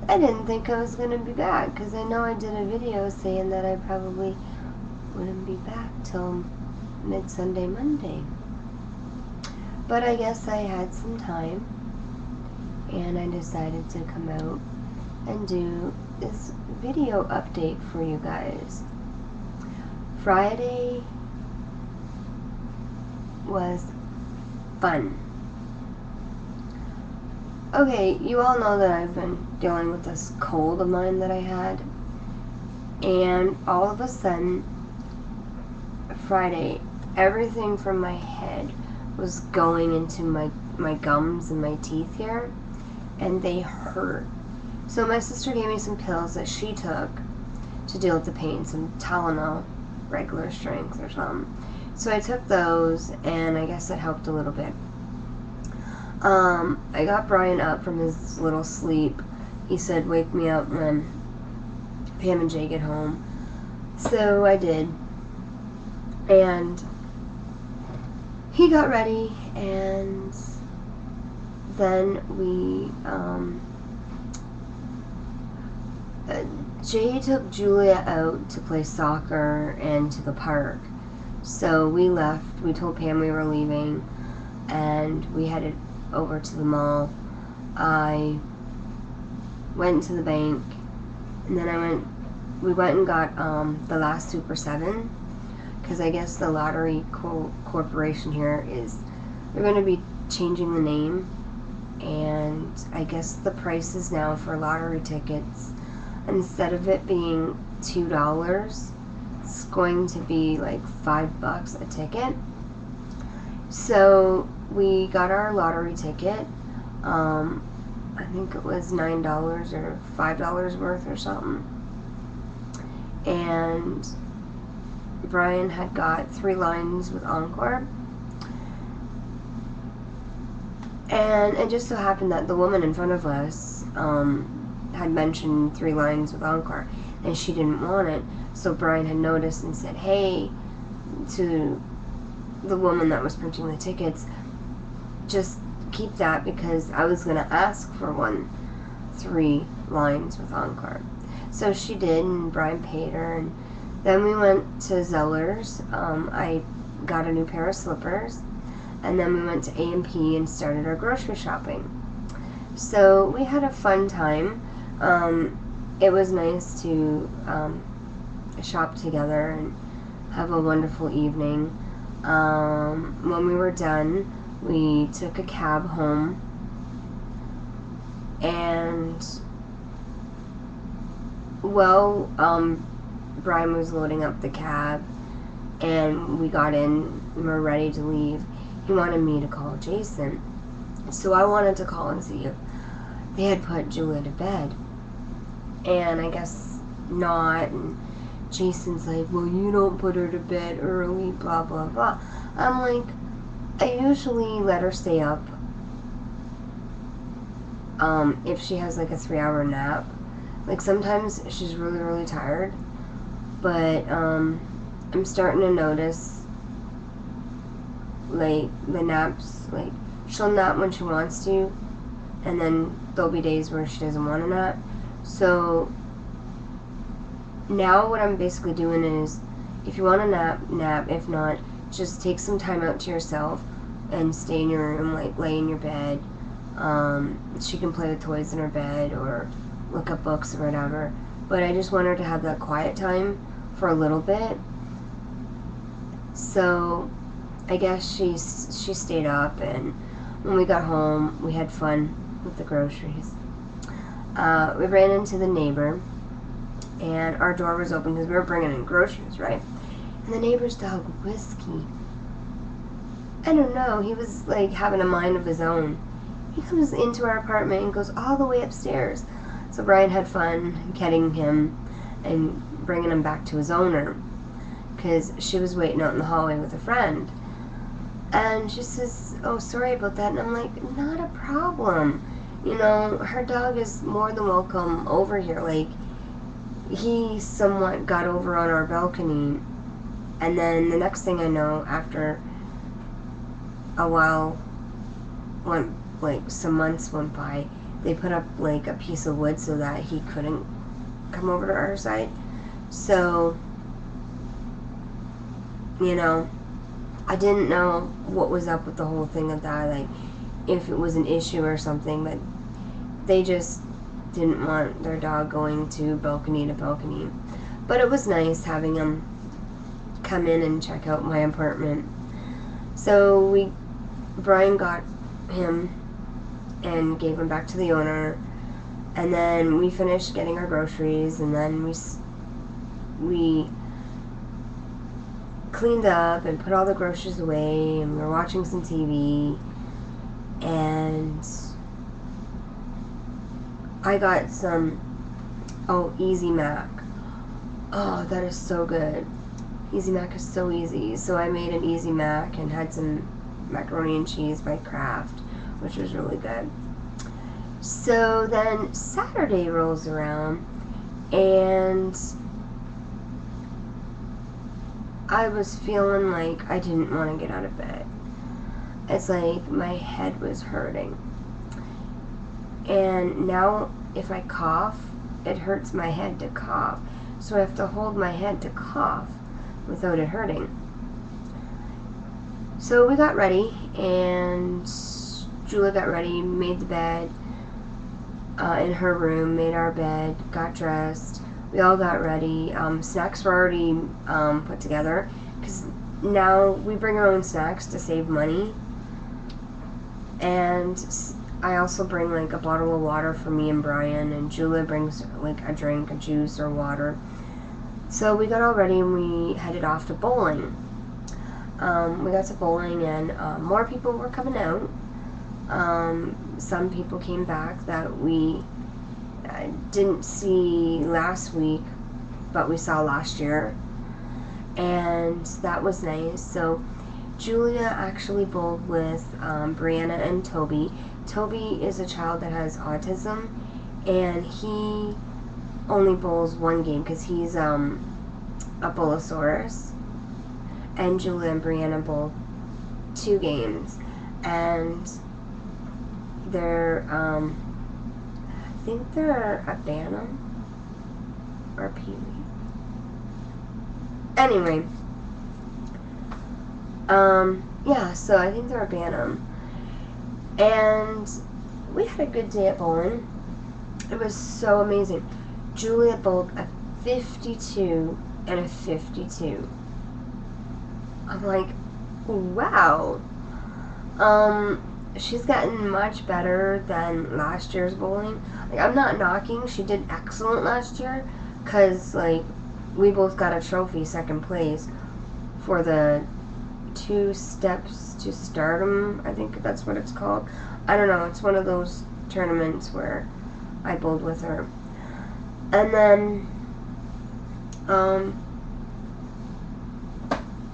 I didn't think I was going to be back, because I know I did a video saying that I probably wouldn't be back till mid-Sunday, Monday. But I guess I had some time, and I decided to come out and do this video update for you guys. Friday was fun. Okay, you all know that I've been dealing with this cold of mine that I had, and all of a sudden, Friday, everything from my head was going into my gums and my teeth here, and they hurt. So my sister gave me some pills that she took to deal with the pain, some Tylenol, regular strength or something. So I took those, and I guess it helped a little bit. I got Brian up from his little sleep. He said, wake me up when Pam and Jay get home. So I did. And he got ready, and then we, Jay took Julia out to play soccer and to the park. So we left. We told Pam we were leaving, and we headed over to the mall. I went to the bank, and then we went and got the last Super 7, because I guess the lottery corporation here they're going to be changing the name, and I guess the prices now for lottery tickets, instead of it being $2, it's going to be like $5 a ticket. So we got our lottery ticket. I think it was $9 or $5 worth or something. And Brian had got 3 lines with Encore. And it just so happened that the woman in front of us had mentioned 3 lines with Encore, and she didn't want it. So Brian had noticed and said, hey, to the woman that was printing the tickets, just keep that, because I was going to ask for 3 lines with Encore. So she did, and Brian paid her, and then we went to Zeller's. I got a new pair of slippers, and then we went to A&P and started our grocery shopping. So we had a fun time. It was nice to shop together and have a wonderful evening. When we were done, we took a cab home, and Brian was loading up the cab, and we got in and were ready to leave. He wanted me to call Jason, so I wanted to call and see if they had put Julia to bed, and I guess not. And Jason's like, well, you don't put her to bed early, blah blah blah. I'm like, I usually let her stay up if she has like a 3-hour nap. Like sometimes she's really, really tired, but I'm starting to notice like the naps, like she'll nap when she wants to, and then there'll be days where she doesn't want to nap. So now what I'm basically doing is, if you want to nap. If not, just take some time out to yourself and stay in your room, like lay in your bed. She can play with toys in her bed or look up books or whatever. But I just want her to have that quiet time for a little bit. So I guess she stayed up, and when we got home, we had fun with the groceries. We ran into the neighbor, and our door was open because we were bringing in groceries, right? And the neighbor's dog, Whiskey, I don't know, he was like having a mind of his own. He comes into our apartment and goes all the way upstairs. So Brian had fun getting him and bringing him back to his owner, because she was waiting out in the hallway with a friend. And she says, oh, sorry about that. And I'm like, not a problem. You know, her dog is more than welcome over here. Like, he somewhat got over on our balcony, and then the next thing I know, after a while, like some months went by, they put up like a piece of wood so that he couldn't come over to our side. So, you know, I didn't know what was up with the whole thing of that, like if it was an issue or something, but they just didn't want their dog going to balcony to balcony. But it was nice having him come in and check out my apartment. So Brian got him and gave him back to the owner, and then we finished getting our groceries, and then we cleaned up and put all the groceries away, and we were watching some TV, and I got some Easy Mac. Oh, that is so good. Easy Mac is so easy. So I made an Easy Mac and had some macaroni and cheese by Kraft, which was really good. So then Saturday rolls around, and I was feeling like I didn't want to get out of bed. It's like my head was hurting. And now if I cough, it hurts my head to cough. So I have to hold my head to cough without it hurting. So we got ready, and Julia got ready, made the bed in her room, made our bed, got dressed. We all got ready. Snacks were already put together, because now we bring our own snacks to save money. And I also bring like a bottle of water for me and Brian, and Julia brings like a drink, a juice or water. So we got all ready and we headed off to bowling. We got to bowling, and more people were coming out. Some people came back that we didn't see last week, but we saw last year, and that was nice. So Julia actually bowled with Brianna and Toby. Toby is a child that has autism, and he only bowls one game because he's a Bullosaurus, and Julia and Brianna bowl 2 games, and they're I think they're a Bantam or a Peewee. Anyway, yeah, so I think they're a Bantam. And we had a good day at bowling. It was so amazing. Julia bowled a 52 and a 52. I'm like, wow. She's gotten much better than last year's bowling. Like, I'm not knocking. She did excellent last year, because like we both got a trophy, 2nd place, for the 2 steps to stardom. I think that's what it's called. I don't know. It's one of those tournaments where I bowled with her. And then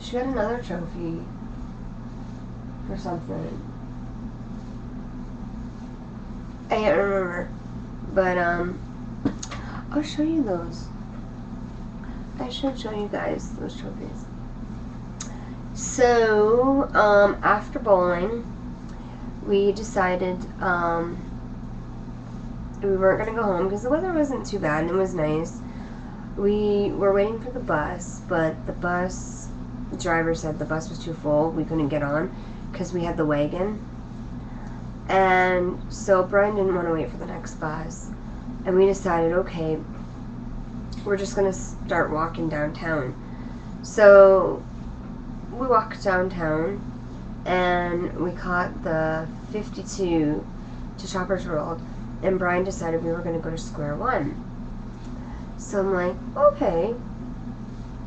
she got another trophy for something. I can't remember, but I'll show you those. I should show you guys those trophies. So after bowling, we decided we weren't gonna go home because the weather wasn't too bad and it was nice. We were waiting for the bus, but the driver said the bus was too full. We couldn't get on because we had the wagon. And so Brian didn't want to wait for the next bus, and we decided, okay, we're just going to start walking downtown. So we walked downtown, and we caught the 52 to Shoppers World, and Brian decided we were going to go to Square One. So I'm like, okay,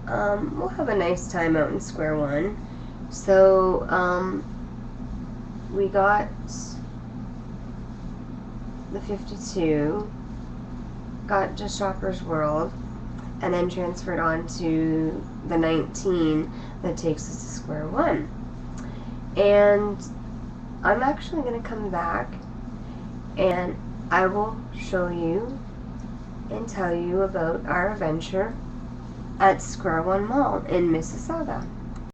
we'll have a nice time out in Square One. So we got the 52, got to Shoppers World, and then transferred on to the 19 that takes us to Square One. And I'm actually going to come back and I will show you and tell you about our adventure at Square One Mall in Mississauga.